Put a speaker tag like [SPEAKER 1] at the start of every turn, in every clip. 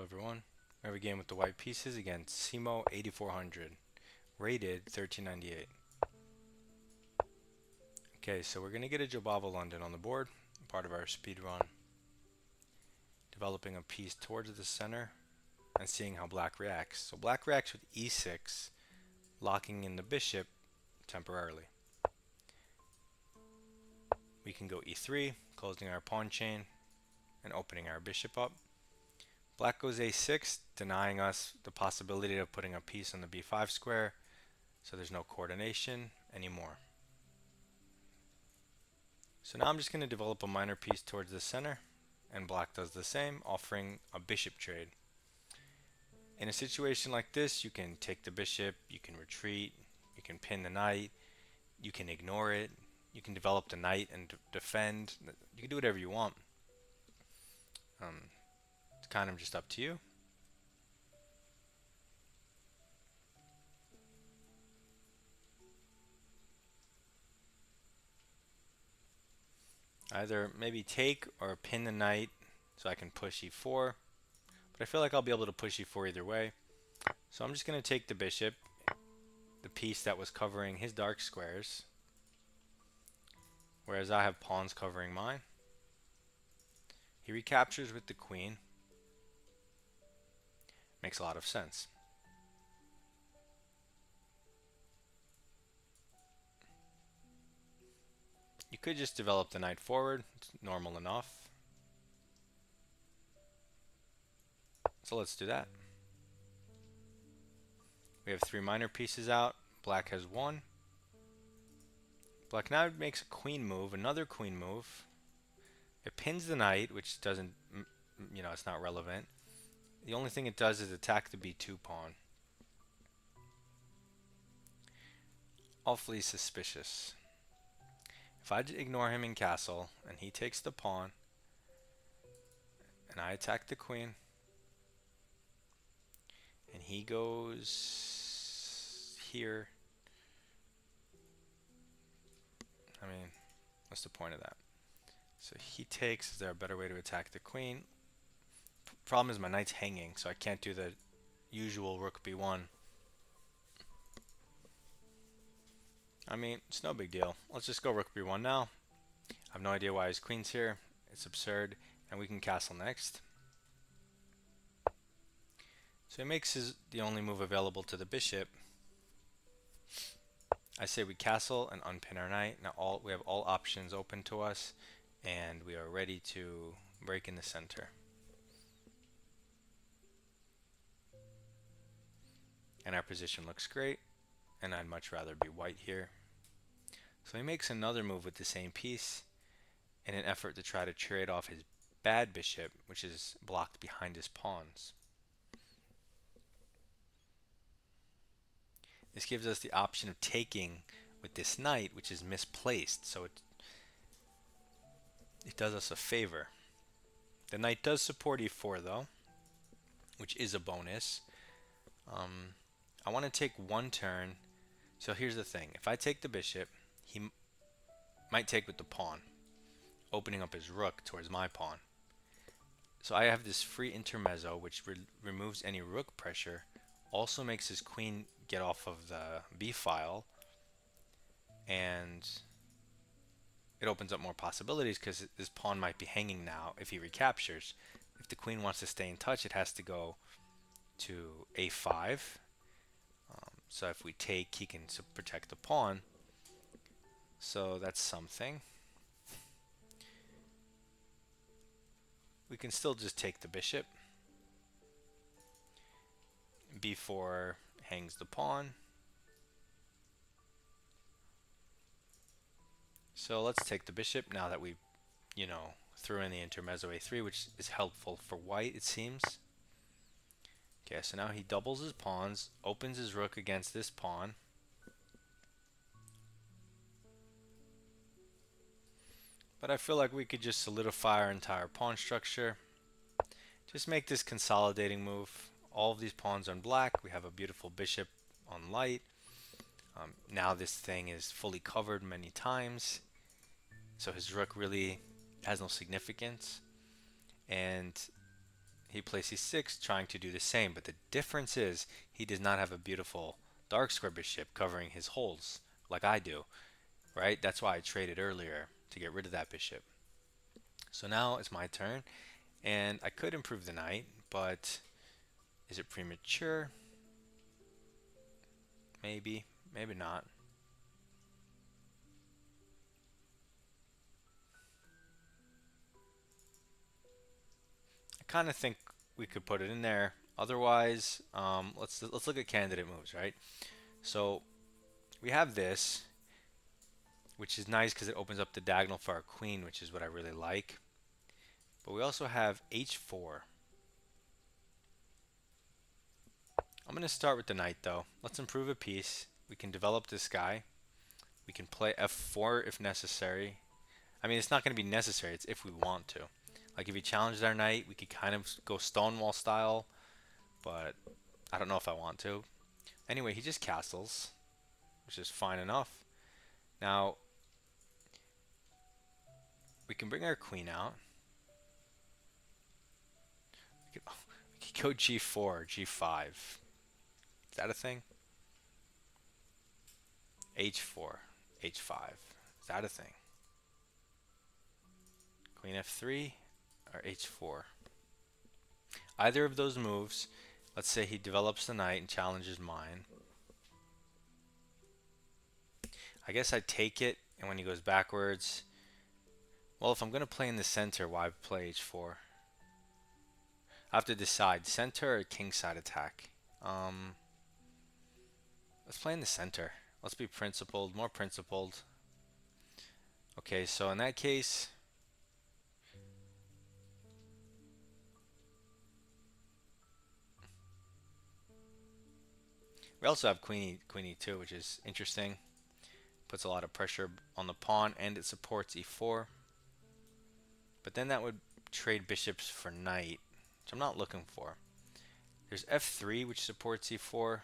[SPEAKER 1] Hello everyone. We have a game with the white pieces against Simo 8400, rated 1398. Okay, so we're going to get a Jobava London on the board, part of our speed run. Developing a piece towards the center and seeing how black reacts. So black reacts with e6, locking in the bishop temporarily. We can go e3, closing our pawn chain and opening our bishop up. Black goes a6, denying us the possibility of putting a piece on the b5 square, so there's no coordination anymore. So now I'm just going to develop a minor piece towards the center, and black does the same, offering a bishop trade. In a situation like this, you can take the bishop, you can retreat, you can pin the knight, you can ignore it, you can develop the knight and defend. You can do whatever you want. It's kind of just up to you. Either maybe take or pin the knight so I can push e4, but I feel like I'll be able to push e4 either way. So I'm just going to take the bishop, the piece that was covering his dark squares, whereas I have pawns covering mine. He recaptures with the queen. Makes a lot of sense. You could just develop the knight forward. It's normal enough. So let's do that. We have 3 minor pieces out. Black has 1. Black now makes a queen move, another queen move. It pins the knight, which doesn't, it's not relevant. The only thing it does is attack the b2 pawn. Awfully suspicious. If I ignore him in castle and he takes the pawn and I attack the queen and he goes here, I mean, what's the point of that? So he takes. Is there a better way to attack the queen? Problem is my knight's hanging, so I can't do the usual rook b1. I mean, it's no big deal. Let's just go rook b1 now. I have no idea why his queen's here. It's absurd. And we can castle next. So he makes the only move available to the bishop. I say we castle and unpin our knight. Now we have all options open to us, and we are ready to break in the center. And our position looks great, and I'd much rather be white here. So he makes another move with the same piece in an effort to try to trade off his bad bishop, which is blocked behind his pawns. This gives us the option of taking with this knight, which is misplaced, so it does us a favor. The knight does support e4 though, which is a bonus. I want to take one turn. So here's the thing. If I take the bishop, he might take with the pawn, opening up his rook towards my pawn. So I have this free intermezzo, which removes any rook pressure, also makes his queen get off of the b file, and it opens up more possibilities because this pawn might be hanging now if he recaptures. If the queen wants to stay in touch, it has to go to a5. So if we take, he can protect the pawn. So that's something. We can still just take the bishop. b4 hangs the pawn. So let's take the bishop now that we, threw in the intermezzo a3, which is helpful for white, it seems. Okay, so now he doubles his pawns, opens his rook against this pawn. But I feel like we could just solidify our entire pawn structure. Just make this consolidating move. All of these pawns on black. We have a beautiful bishop on light. Now this thing is fully covered many times. So his rook really has no significance. And he plays c6, trying to do the same, but the difference is he does not have a beautiful dark square bishop covering his holes like I do, right? That's why I traded earlier to get rid of that bishop. So now it's my turn, and I could improve the knight, but is it premature? Maybe, maybe not. I kind of think we could put it in there. Otherwise, let's look at candidate moves, right? So we have this, which is nice because it opens up the diagonal for our queen, which is what I really like. But we also have h4. I'm going to start with the knight, though. Let's improve a piece. We can develop this guy. We can play f4 if necessary. I mean, it's not going to be necessary. It's if we want to. Like, if he challenged our knight, we could kind of go Stonewall style, but I don't know if I want to. Anyway, he just castles, which is fine enough. Now, we can bring our queen out. We could go g4, g5. Is that a thing? h4, h5. Is that a thing? Queen f3 or h4. Either of those moves, let's say he develops the knight and challenges mine. I guess I take it, and when he goes backwards, well, if I'm going to play in the center, why play h4? I have to decide, center or kingside attack. Let's play in the center. Let's be principled, more principled. Okay, so in that case, we also have queen e2, which is interesting. Puts a lot of pressure on the pawn, and it supports e4. But then that would trade bishops for knight, which I'm not looking for. There's f3, which supports e4,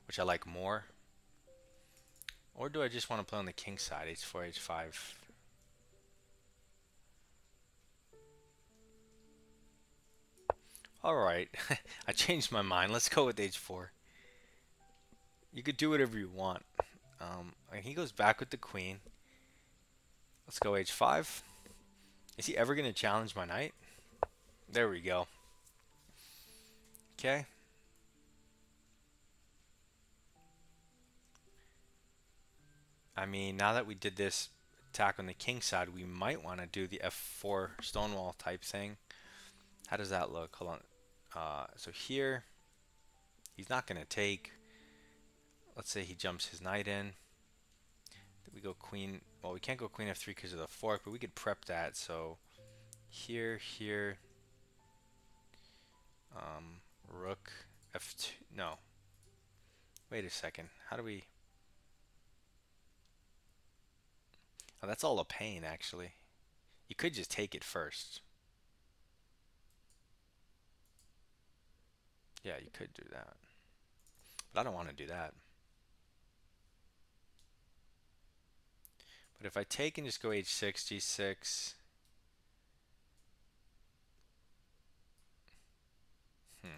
[SPEAKER 1] which I like more. Or do I just want to play on the king side, h4, h5? Alright, I changed my mind. Let's go with h4. You could do whatever you want. And he goes back with the queen. Let's go h5. Is he ever going to challenge my knight? There we go. Okay. I mean, now that we did this attack on the king side, we might want to do the f4 stonewall type thing. How does that look? Hold on. So here, he's not going to take. Let's say he jumps his knight in. We go queen. Well, we can't go queen f3 because of the fork, but we could prep that. So here, rook f2. No. Wait a second. How do we? Oh, that's all a pain, actually. You could just take it first. Yeah, you could do that. But I don't want to do that. But if I take and just go h6, g6. Hmm.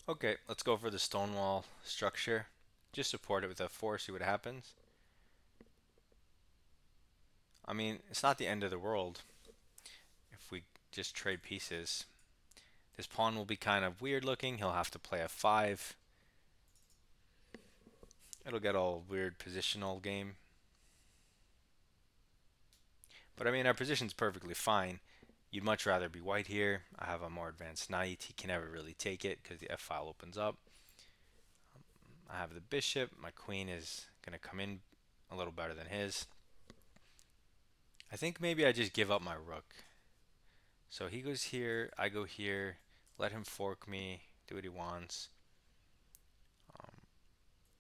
[SPEAKER 1] Okay, let's go for the stonewall structure. Just support it with f4, see what happens. I mean, it's not the end of the world if we just trade pieces. This pawn will be kind of weird looking. He'll have to play f5. It'll get all weird positional game. But I mean, our position's perfectly fine. You'd much rather be white here. I have a more advanced knight. He can never really take it because the f-file opens up. I have the bishop. My queen is going to come in a little better than his. I think maybe I just give up my rook. So he goes here, I go here, let him fork me, do what he wants.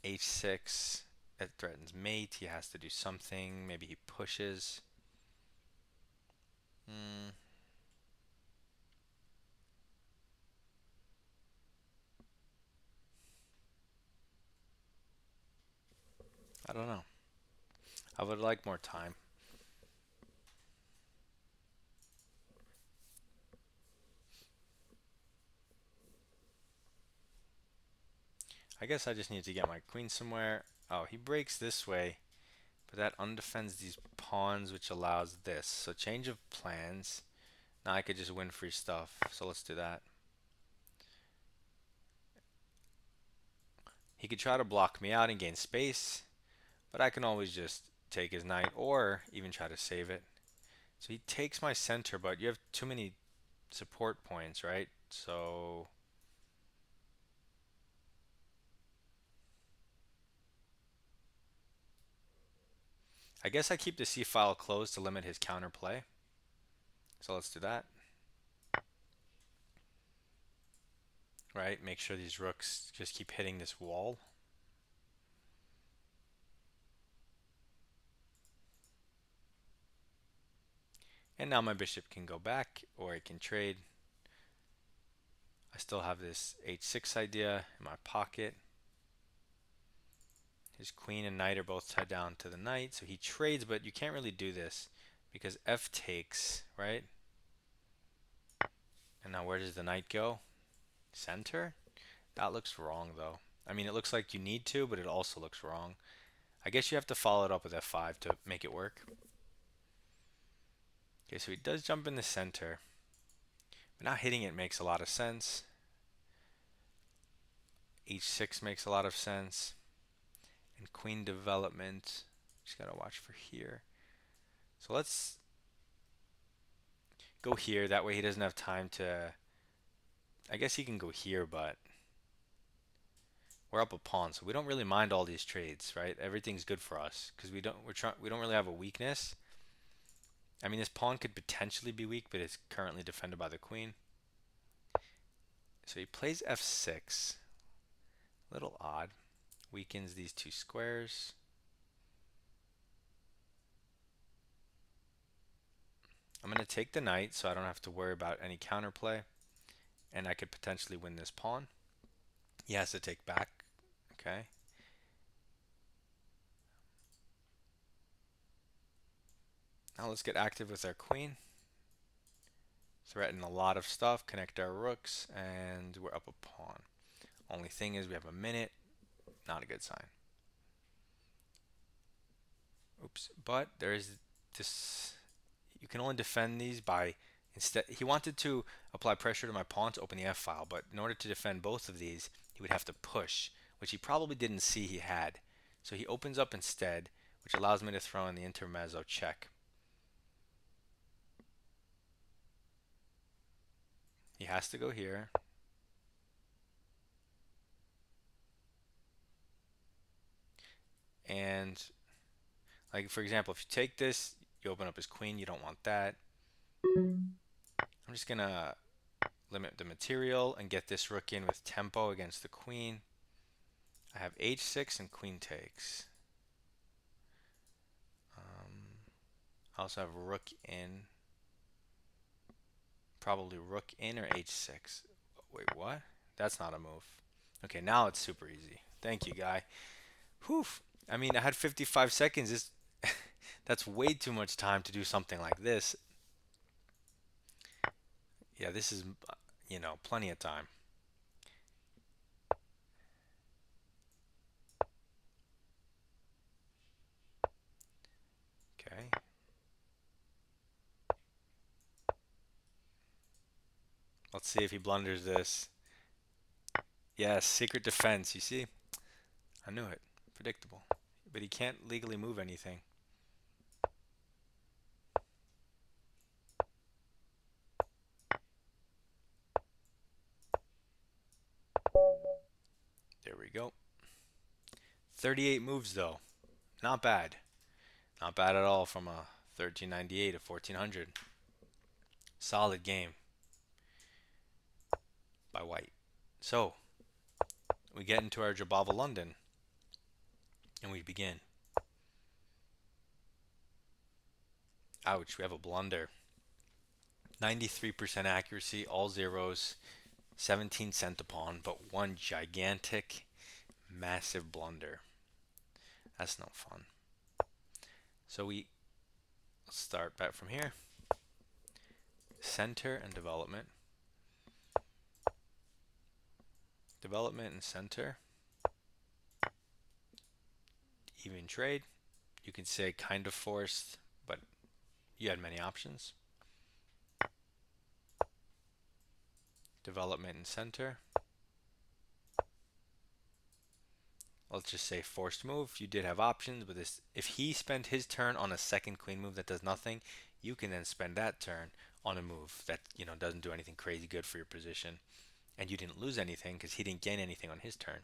[SPEAKER 1] H6, it threatens mate, he has to do something, maybe he pushes. Hmm. I don't know. I would like more time. I guess I just need to get my queen somewhere. Oh, he breaks this way, but that undefends these pawns, which allows this. So change of plans. Now I could just win free stuff. So let's do that. He could try to block me out and gain space, but I can always just take his knight or even try to save it. So he takes my center, but you have too many support points, right? So I guess I keep the c file closed to limit his counterplay. So let's do that. Right? Make sure these rooks just keep hitting this wall. And now my bishop can go back, or it can trade. I still have this h6 idea in my pocket. His queen and knight are both tied down to the knight, so he trades, but you can't really do this because f takes, right? And now where does the knight go? Center? That looks wrong, though. I mean, it looks like you need to, but it also looks wrong. I guess you have to follow it up with f5 to make it work. Okay, so he does jump in the center, but now hitting it makes a lot of sense. h6 makes a lot of sense. And queen development, just gotta watch for here. So let's go here. That way he doesn't have time to... I guess he can go here, but we're up a pawn, so we don't really mind all these trades, right? Everything's good for us because we don't really have a weakness. I mean, this pawn could potentially be weak, but it's currently defended by the queen. So he plays f6. Little odd. Weakens these two squares. I'm going to take the knight so I don't have to worry about any counterplay. And I could potentially win this pawn. He has to take back. Okay. Now let's get active with our queen. Threaten a lot of stuff, connect our rooks, and we're up a pawn. Only thing is we have a minute. Not a good sign. Oops. But there is this... You can only defend these by... Instead, he wanted to apply pressure to my pawn to open the f-file, but in order to defend both of these, he would have to push, which he probably didn't see he had. So he opens up instead, which allows me to throw in the intermezzo check. He has to go here. And, like, for example, if you take this, you open up his queen. You don't want that. I'm just going to limit the material and get this rook in with tempo against the queen. I have h6 and queen takes. I also have rook in. Probably rook in or h6. Wait, what? That's not a move. Okay, now it's super easy. Thank you, guy. Whew. I mean, I had 55 seconds. That's way too much time to do something like this. Yeah, this is, plenty of time. Okay. Let's see if he blunders this. Yes, secret defense. You see? I knew it. Predictable. But he can't legally move anything. There we go. 38 moves, though. Not bad. Not bad at all from a 1398 to 1400. Solid game by White. So, we get into our Jobava London, and we begin. Ouch, we have a blunder. 93% accuracy, all zeros, 17 cent upon, but one gigantic, massive blunder. That's no fun. So we start back from here. Center and development. Development and center. Even trade. You can say kind of forced, but you had many options. Development and center. Let's just say forced move. You did have options, but this, if he spent his turn on a second queen move that does nothing, you can then spend that turn on a move that doesn't do anything crazy good for your position, and you didn't lose anything because he didn't gain anything on his turn.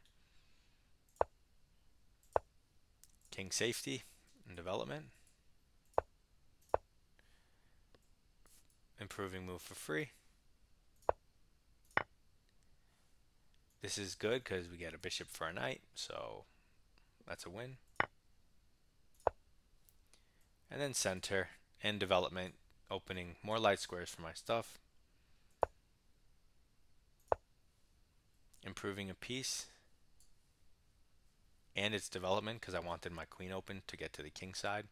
[SPEAKER 1] King safety and development. Improving move for free. This is good because we get a bishop for a knight, so that's a win. And then center and development, opening more light squares for my stuff. Improving a piece and its development because I wanted my queen open to get to the king side.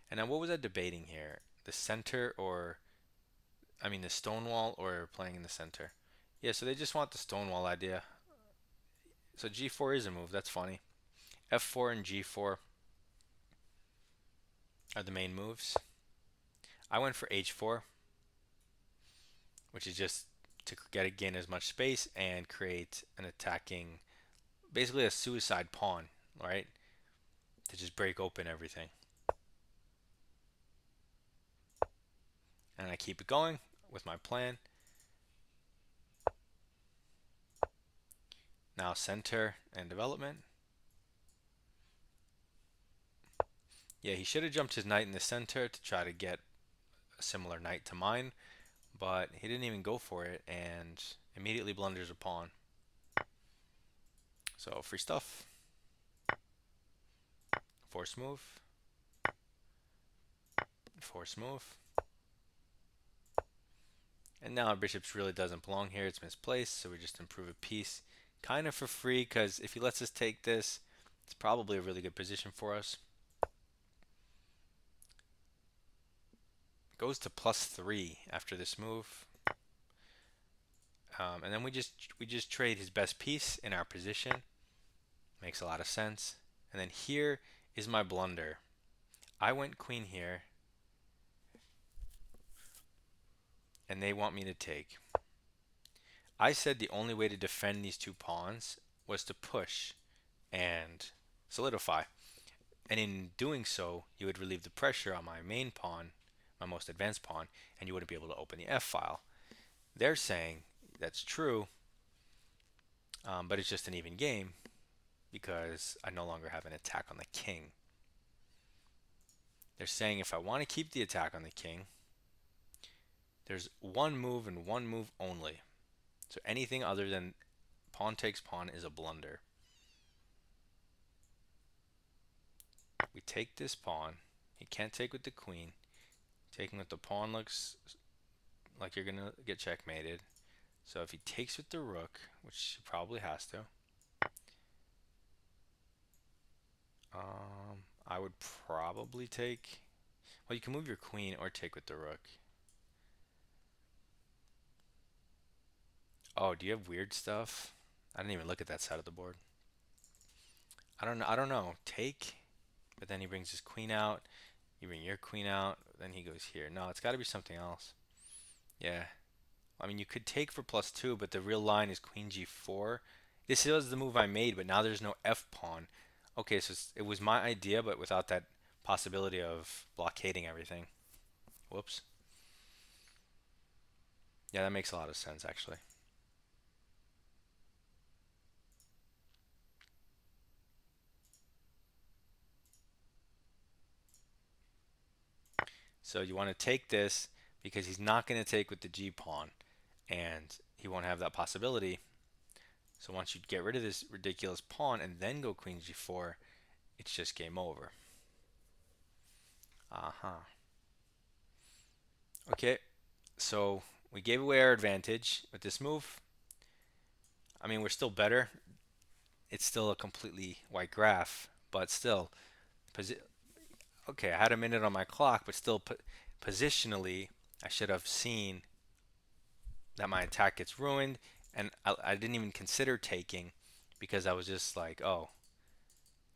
[SPEAKER 1] And now what was I debating here? The center or, I mean the stone wall or playing in the center? Yeah, so they just want the stone wall idea. So g4 is a move, that's funny. f4 and g4 are the main moves. I went for h4, which is just to gain as much space and create an attacking, basically a suicide pawn, right? To just break open everything. And I keep it going with my plan. Now center and development. Yeah, he should have jumped his knight in the center to try to get a similar knight to mine, but he didn't even go for it and immediately blunders a pawn. So free stuff. Force move. Force move. And now our bishops really doesn't belong here. It's misplaced, so we just improve a piece kind of for free because if he lets us take this, it's probably a really good position for us. Goes to +3 after this move. And then we just trade his best piece in our position. Makes a lot of sense. And then here is my blunder. I went queen here, and they want me to take. I said the only way to defend these two pawns was to push and solidify. And in doing so, you would relieve the pressure on my main pawn, my most advanced pawn, and you wouldn't be able to open the F file. They're saying that's true, but it's just an even game because I no longer have an attack on the king. They're saying if I want to keep the attack on the king, there's one move and one move only. So anything other than pawn takes pawn is a blunder. We take this pawn. He can't take with the queen. Taking with the pawn looks like you're going to get checkmated. So if he takes with the rook, which he probably has to, I would probably take. Well, you can move your queen or take with the rook. Oh, do you have weird stuff? I didn't even look at that side of the board. I don't know. I don't know. Take, but then he brings his queen out. You bring your queen out. Then he goes here. No, it's got to be something else. Yeah. I mean, you could take for +2, but the real line is queen g4. This was the move I made, but now there's no f pawn. Okay, so it was my idea, but without that possibility of blockading everything. Whoops. Yeah, that makes a lot of sense, actually. So you want to take this because he's not going to take with the g pawn, and he won't have that possibility. So once you get rid of this ridiculous pawn and then go queen g4, it's just game over. Okay, so we gave away our advantage with this move. I mean, we're still better. It's still a completely white graph, but still, posi- okay, I had a minute on my clock, but still, positionally, I should have seen that my attack gets ruined, and I didn't even consider taking because I was just like, oh,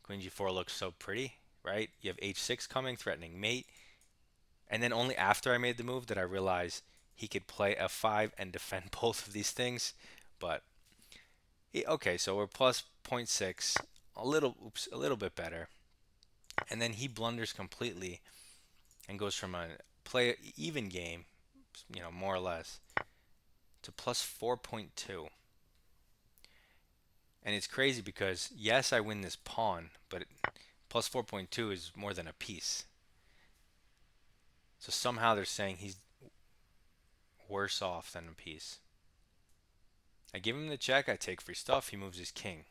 [SPEAKER 1] Queen G4 looks so pretty, right? You have H6 coming, threatening mate, and then only after I made the move did I realize he could play F5 and defend both of these things. But okay, so we're plus zero point 0.6, a little bit better, and then he blunders completely and goes from a play even game, more or less, to plus 4.2. And it's crazy because yes, I win this pawn, but plus 4.2 is more than a piece. So somehow they're saying he's worse off than a piece. I give him the check, I take free stuff, he moves his king.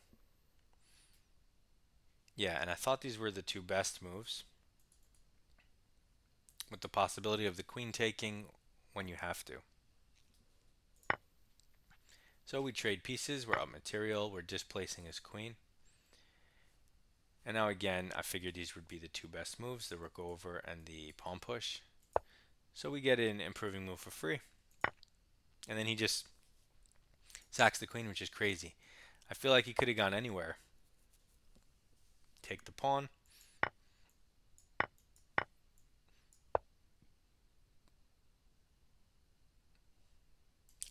[SPEAKER 1] Yeah, and I thought these were the two best moves, with the possibility of the queen taking when you have to. So we trade pieces, we're up material, we're displacing his queen. And now again, I figured these would be the two best moves, the rook over and the pawn push. So we get an improving move for free. And then he just sacks the queen, which is crazy. I feel like he could have gone anywhere. Take the pawn.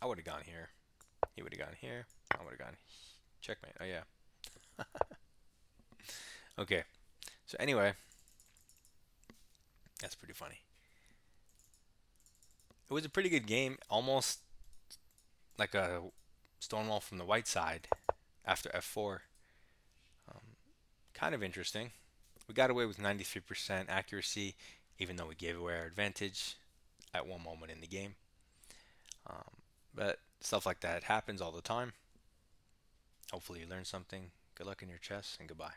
[SPEAKER 1] I would have gone here. He would have gone here. I would have gone checkmate. Oh yeah. Okay. So anyway, that's pretty funny. It was a pretty good game, almost like a stonewall from the white side after f4. Um, Kind of interesting. We got away with 93% accuracy, even though we gave away our advantage at one moment in the game. Um, but stuff like that happens all the time. Hopefully, you learned something. Good luck in your chess, and goodbye.